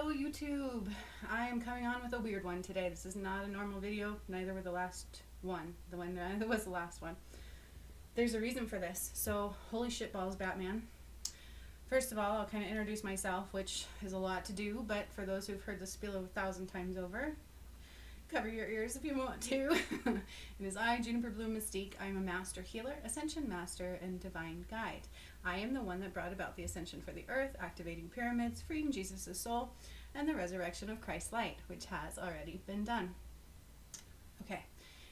Hello YouTube! I am coming on with a weird one today. This is not a normal video, neither were the last one. The one that was the last one. There's a reason for this. So, holy shit balls, Batman. First of all, I'll kind of introduce myself, which is a lot to do, but for those who've heard the spiel 1,000 times over, cover your ears if you want to. It is I, Juniper Bloom Mystique. I am a master healer, ascension master, and divine guide. I am the one that brought about the ascension for the earth, activating pyramids, freeing Jesus' soul, and the resurrection of Christ's light, which has already been done. Okay,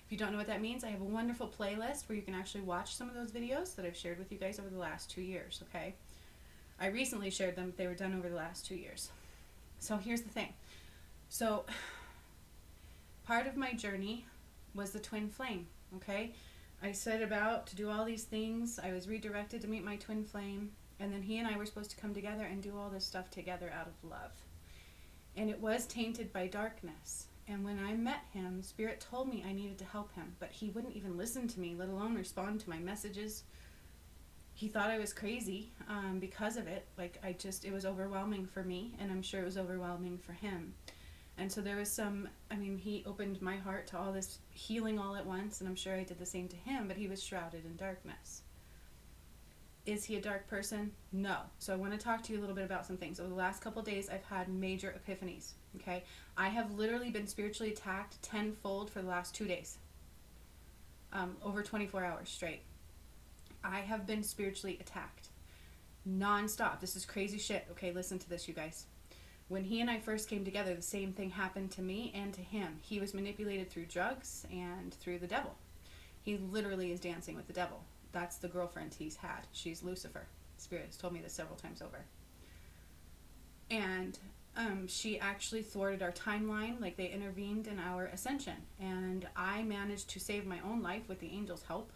if you don't know what that means, I have a wonderful playlist where you can actually watch some of those videos that I've shared with you guys over the last 2 years, okay? I recently shared them, but they were done over the last 2 years. So here's the thing. So, part of my journey was the twin flame, okay? I set about to do all these things. I was redirected to meet my twin flame, and then he and I were supposed to come together and do all this stuff together out of love. And it was tainted by darkness. And when I met him, Spirit told me I needed to help him, but he wouldn't even listen to me, let alone respond to my messages. He thought I was crazy because of it. It was overwhelming for me, and I'm sure it was overwhelming for him. And so there was he opened my heart to all this healing all at once, and I'm sure I did the same to him, but he was shrouded in darkness. Is he a dark person? No. So I want to talk to you a little bit about some things. Over the last couple of days, I've had major epiphanies, okay? I have literally been spiritually attacked tenfold for the last 2 days. Over 24 hours straight. I have been spiritually attacked. Non-stop. This is crazy shit. Okay, listen to this, you guys. When he and I first came together, the same thing happened to me and to him. He was manipulated through drugs and through the devil. He literally is dancing with the devil. That's the girlfriend he's had. She's Lucifer. Spirit has told me this several times over. And she actually thwarted our timeline, like they intervened in our ascension. And I managed to save my own life with the angels' help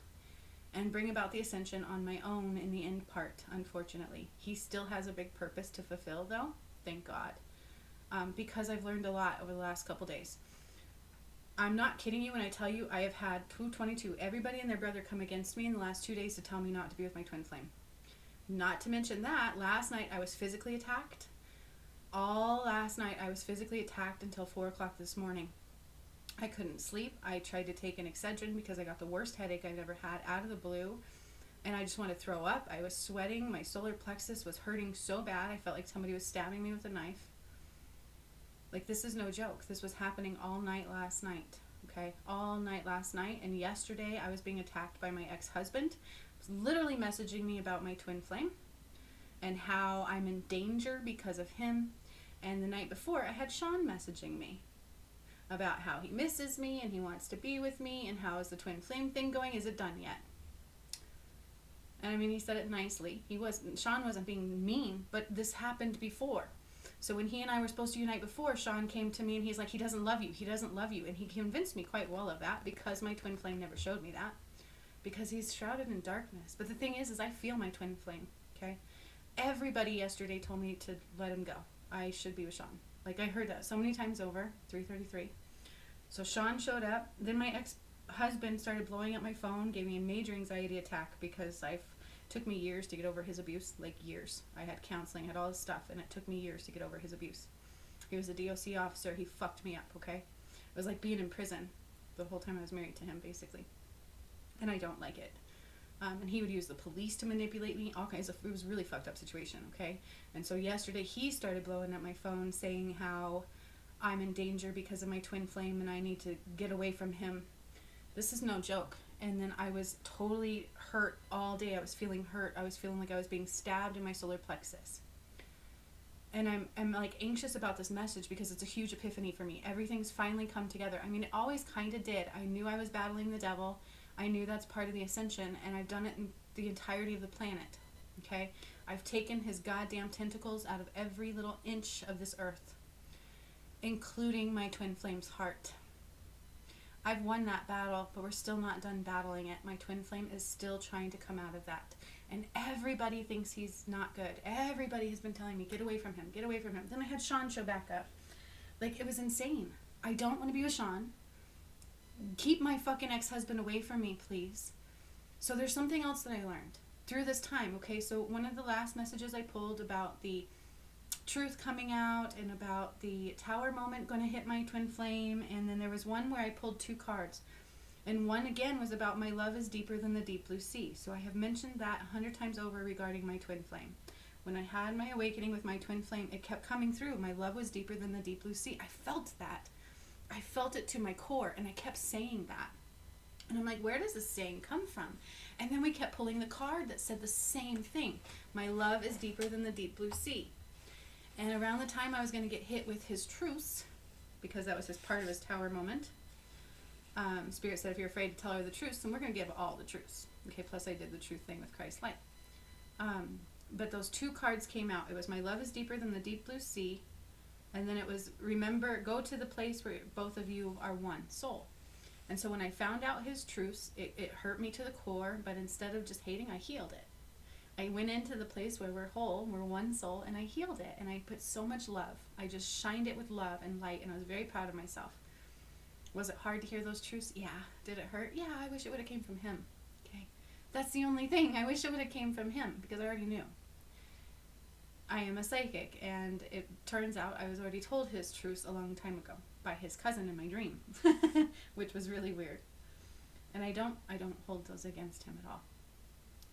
and bring about the ascension on my own in the end part, unfortunately. He still has a big purpose to fulfill, though. Thank God. Because I've learned a lot over the last couple days. I'm not kidding you when I tell you I have had 222, everybody and their brother come against me in the last 2 days to tell me not to be with my twin flame. Not to mention that, last night I was physically attacked. All last night I was physically attacked until 4 o'clock this morning. I couldn't sleep. I tried to take an Excedrin because I got the worst headache I've ever had out of the blue. And I just wanted to throw up. I was sweating. My solar plexus was hurting so bad. I felt like somebody was stabbing me with a knife. Like, this is no joke. This was happening all night last night. Okay? All night last night. And yesterday, I was being attacked by my ex-husband. He was literally messaging me about my twin flame and how I'm in danger because of him. And the night before, I had Sean messaging me about how he misses me and he wants to be with me and how is the twin flame thing going? Is it done yet? And he said it nicely. Sean wasn't being mean, but this happened before. So when he and I were supposed to unite before, Sean came to me and he's like, he doesn't love you. He doesn't love you. And he convinced me quite well of that because my twin flame never showed me that. Because he's shrouded in darkness. But the thing is I feel my twin flame, okay? Everybody yesterday told me to let him go. I should be with Sean. Like, I heard that so many times over, 333. So Sean showed up. Then my ex-husband started blowing up my phone, gave me a major anxiety attack because took me years to get over his abuse, like years. I had counseling, had all this stuff, and it took me years to get over his abuse. He was a DOC officer. He fucked me up, okay? It was like being in prison the whole time I was married to him, basically. And I don't like it. And he would use the police to manipulate me, all kinds of, it was a really fucked up situation, okay? And so yesterday he started blowing up my phone saying how I'm in danger because of my twin flame and I need to get away from him. This is no joke. And then I was totally hurt all day. I was feeling hurt. I was feeling like I was being stabbed in my solar plexus. And I'm like anxious about this message because it's a huge epiphany for me. Everything's finally come together. It always kind of did. I knew I was battling the devil. I knew that's part of the ascension, and I've done it in the entirety of the planet. Okay? I've taken his goddamn tentacles out of every little inch of this earth, including my twin flame's heart. I've won that battle, but we're still not done battling it. My twin flame is still trying to come out of that. And everybody thinks he's not good. Everybody has been telling me, get away from him, get away from him. Then I had Sean show back up. Like, it was insane. I don't want to be with Sean. Keep my fucking ex-husband away from me, please. So there's something else that I learned through this time, okay? So one of the last messages I pulled about the truth coming out and about the tower moment going to hit my twin flame. And then there was one where I pulled 2 cards. And one again was about my love is deeper than the deep blue sea. So I have mentioned that 100 times over regarding my twin flame. When I had my awakening with my twin flame, it kept coming through. My love was deeper than the deep blue sea. I felt that. I felt it to my core, and I kept saying that. And I'm like, where does this saying come from? And then we kept pulling the card that said the same thing. My love is deeper than the deep blue sea. And around the time I was going to get hit with his truce, because that was his part of his tower moment, Spirit said, if you're afraid to tell her the truth, then we're going to give all the truths. Okay, plus I did the truth thing with Christ light. But those 2 cards came out. It was my love is deeper than the deep blue sea. And then it was, remember, go to the place where both of you are one soul. And so when I found out his truths, it hurt me to the core, but instead of just hating, I healed it. I went into the place where we're whole, we're one soul, and I healed it. And I put so much love. I just shined it with love and light, and I was very proud of myself. Was it hard to hear those truths? Yeah. Did it hurt? Yeah, I wish it would have came from him. Okay. That's the only thing. I wish it would have came from him, because I already knew. I am a psychic, and it turns out I was already told his truths a long time ago by his cousin in my dream, which was really weird. And I don't hold those against him at all.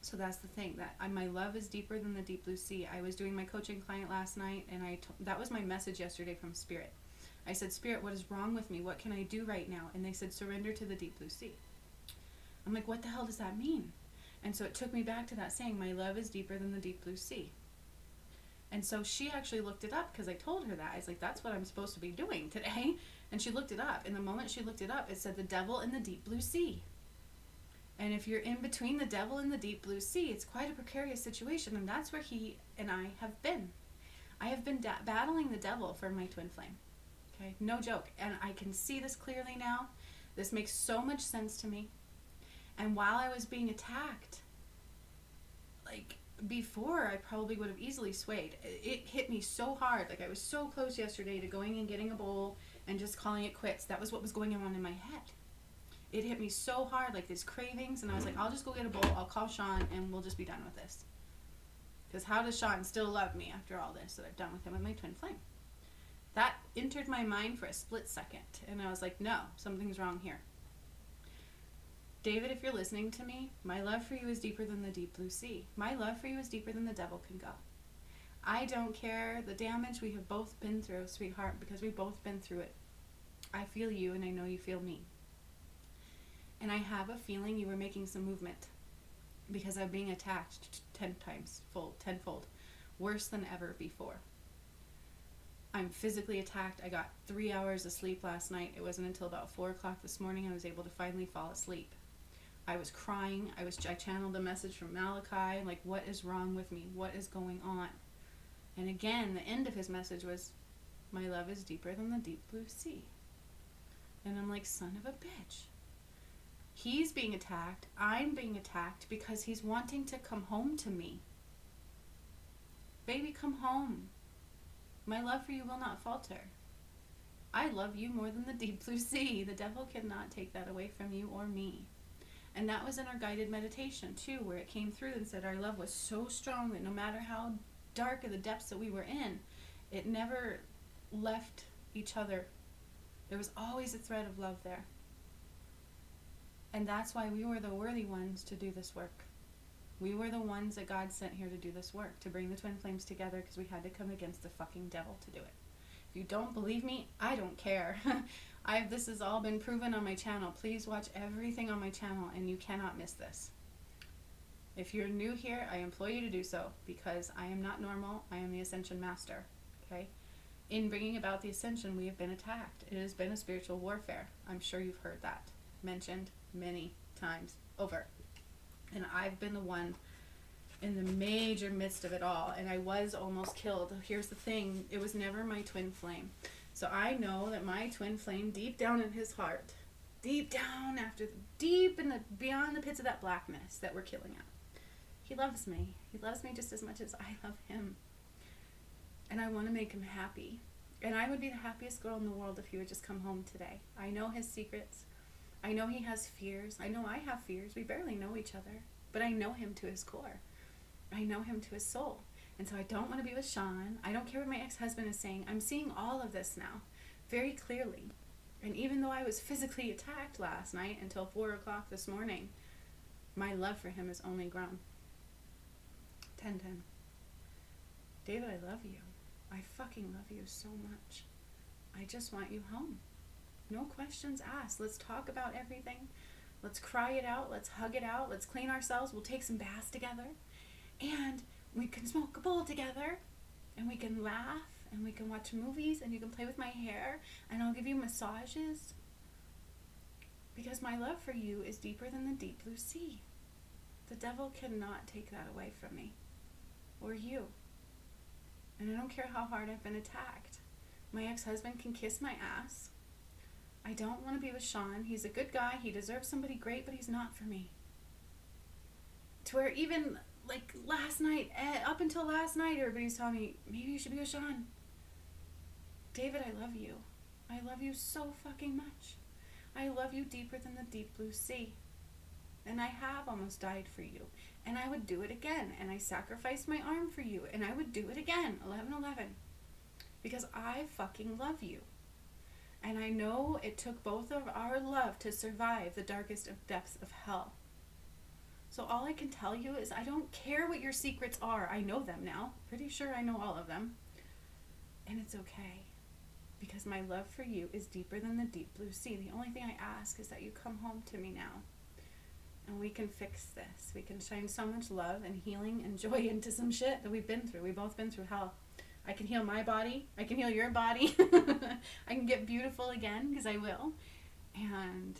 So that's the thing, that my love is deeper than the deep blue sea. I was doing my coaching client last night, and that was my message yesterday from Spirit. I said, Spirit, what is wrong with me? What can I do right now? And they said, surrender to the deep blue sea. I'm like, what the hell does that mean? And so it took me back to that saying, my love is deeper than the deep blue sea. And so she actually looked it up, because I told her that. I was like, that's what I'm supposed to be doing today. And she looked it up. And the moment she looked it up, it said the devil in the deep blue sea. And if you're in between the devil and the deep blue sea, it's quite a precarious situation. And that's where he and I have been. I have been battling the devil for my twin flame. Okay, no joke. And I can see this clearly now. This makes so much sense to me. And while I was being attacked, like, before I probably would have easily swayed. It hit me so hard. Like, I was so close yesterday to going and getting a bowl and just calling it quits. That was what was going on in my head. It hit me so hard, like these cravings, and I was like, I'll just go get a bowl, I'll call Sean, and we'll just be done with this. Because how does Sean still love me after all this that I've done with him with my twin flame? That entered my mind for a split second, and I was like, no, something's wrong here. David, if you're listening to me, my love for you is deeper than the deep blue sea. My love for you is deeper than the devil can go. I don't care the damage we have both been through, sweetheart, because we've both been through it. I feel you, and I know you feel me. And I have a feeling you were making some movement, because I'm being attacked 10-fold, worse than ever before. I'm physically attacked. I got 3 hours of sleep last night. It wasn't until about 4 o'clock this morning I was able to finally fall asleep. I was crying. I channeled a message from Malachi, like, what is wrong with me? What is going on? And again, the end of his message was, my love is deeper than the deep blue sea. And I'm like, son of a bitch. He's being attacked. I'm being attacked because he's wanting to come home to me. Baby, come home. My love for you will not falter. I love you more than the deep blue sea. The devil cannot take that away from you or me. And that was in our guided meditation too, where it came through and said our love was so strong that no matter how dark of the depths that we were in, it never left each other. There was always a thread of love there. And that's why we were the worthy ones to do this work. We were the ones that God sent here to do this work, to bring the twin flames together, because we had to come against the fucking devil to do it. If you don't believe me, I don't care. This has all been proven on my channel. Please watch everything on my channel, and you cannot miss this. If you're new here, I implore you to do so, because I am not normal. I am the Ascension Master. Okay? In bringing about the Ascension, we have been attacked. It has been a spiritual warfare. I'm sure you've heard that mentioned many times over. And I've been the one in the major midst of it all, and I was almost killed. Here's the thing, it was never my twin flame. So I know that my twin flame, deep down in his heart, deep down beyond the pits of that blackness that we're killing out, he loves me. He loves me just as much as I love him. And I want to make him happy. And I would be the happiest girl in the world if he would just come home today. I know his secrets. I know he has fears. I know I have fears. We barely know each other. But I know him to his core. I know him to his soul. And so I don't want to be with Sean. I don't care what my ex-husband is saying. I'm seeing all of this now very clearly. And even though I was physically attacked last night until 4 o'clock this morning, my love for him has only grown. 10-10. David, I love you. I fucking love you so much. I just want you home. No questions asked. Let's talk about everything. Let's cry it out. Let's hug it out. Let's clean ourselves. We'll take some baths together. And we can smoke a bowl together. And we can laugh. And we can watch movies. And you can play with my hair. And I'll give you massages. Because my love for you is deeper than the deep blue sea. The devil cannot take that away from me. Or you. And I don't care how hard I've been attacked. My ex-husband can kiss my ass. I don't want to be with Sean. He's a good guy. He deserves somebody great, but he's not for me. To where even like last night, up until last night, everybody's telling me, maybe you should be with Sean. David, I love you. I love you so fucking much. I love you deeper than the deep blue sea. And I have almost died for you. And I would do it again. And I sacrificed my arm for you. And I would do it again. 11-11. Because I fucking love you. And I know it took both of our love to survive the darkest of depths of hell. So all I can tell you is I don't care what your secrets are. I know them now. Pretty sure I know all of them. And it's okay. Because my love for you is deeper than the deep blue sea. The only thing I ask is that you come home to me now. And we can fix this. We can shine so much love and healing and joy into some shit that we've been through. We've both been through hell. I can heal my body. I can heal your body. I can get beautiful again, because I will. And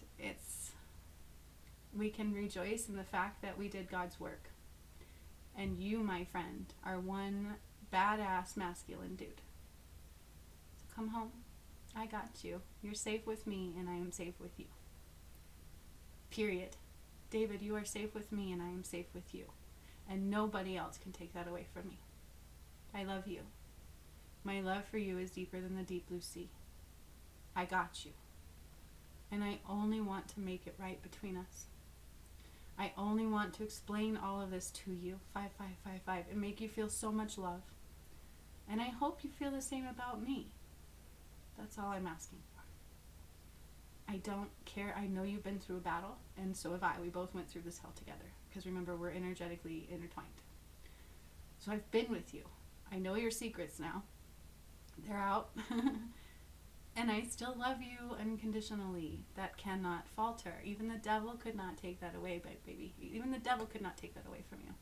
we can rejoice in the fact that we did God's work. And you, my friend, are one badass masculine dude. So come home. I got you. You're safe with me, and I am safe with you. Period. David, you are safe with me, and I am safe with you. And nobody else can take that away from me. I love you. My love for you is deeper than the deep blue sea. I got you. And I only want to make it right between us. I only want to explain all of this to you, 5555, and make you feel so much love. And I hope you feel the same about me. That's all I'm asking for. I don't care. I know you've been through a battle, and so have I. We both went through this hell together. Because remember, we're energetically intertwined. So I've been with you. I know your secrets now. They're out. And I still love you unconditionally. That cannot falter. Even the devil could not take that away, baby. Even the devil could not take that away from you.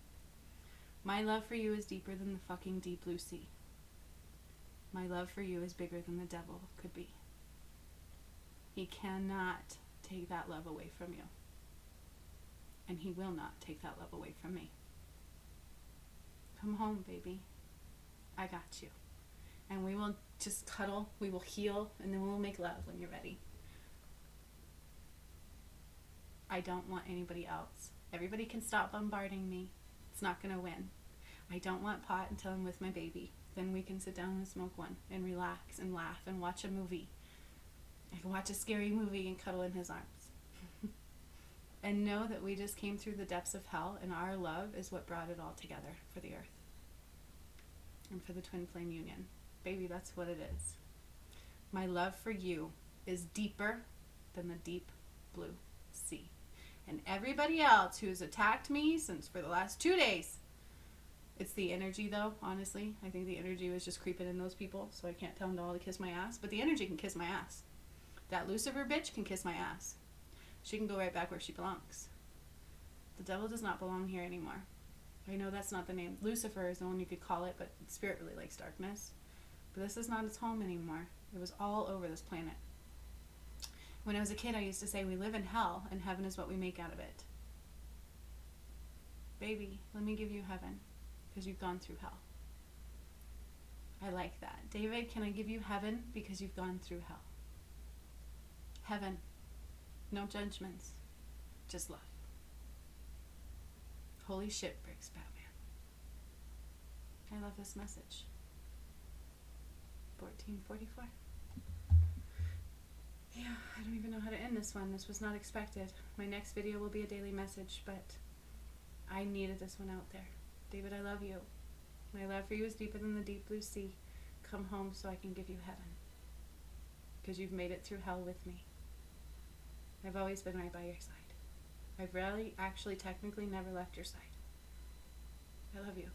My love for you is deeper than the fucking deep blue sea. My love for you is bigger than the devil could be. He cannot take that love away from you. And he will not take that love away from me. Come home, baby. I got you. And we will just cuddle, we will heal, and then we'll make love when you're ready. I don't want anybody else. Everybody can stop bombarding me. It's not going to win. I don't want pot until I'm with my baby. Then we can sit down and smoke one and relax and laugh and watch a movie. I can watch a scary movie and cuddle in his arms. And know that we just came through the depths of hell, and our love is what brought it all together for the earth. And for the twin flame union. Baby, that's what it is. My love for you is deeper than the deep blue sea. And everybody else who's attacked me since for the last 2 days, it's the energy though, honestly. I think the energy was just creeping in those people, so I can't tell them to all to kiss my ass. But the energy can kiss my ass. That Lucifer bitch can kiss my ass. She can go right back where she belongs. The devil does not belong here anymore. I know that's not the name. Lucifer is the one you could call it, but spirit really likes darkness. But this is not its home anymore. It was all over this planet. When I was a kid, I used to say we live in hell, and heaven is what we make out of it. Baby, let me give you heaven, because you've gone through hell. I like that. David, can I give you heaven, because you've gone through hell? Heaven. No judgments. Just love. Holy shit, Briggs Batman. I love this message. 1444. Yeah, I don't even know how to end this one. This was not expected. My next video will be a daily message, but I needed this one out there. David, I love you. My love for you is deeper than the deep blue sea. Come home so I can give you heaven. Because you've made it through hell with me. I've always been right by your side. I've really, actually, technically never left your side. I love you.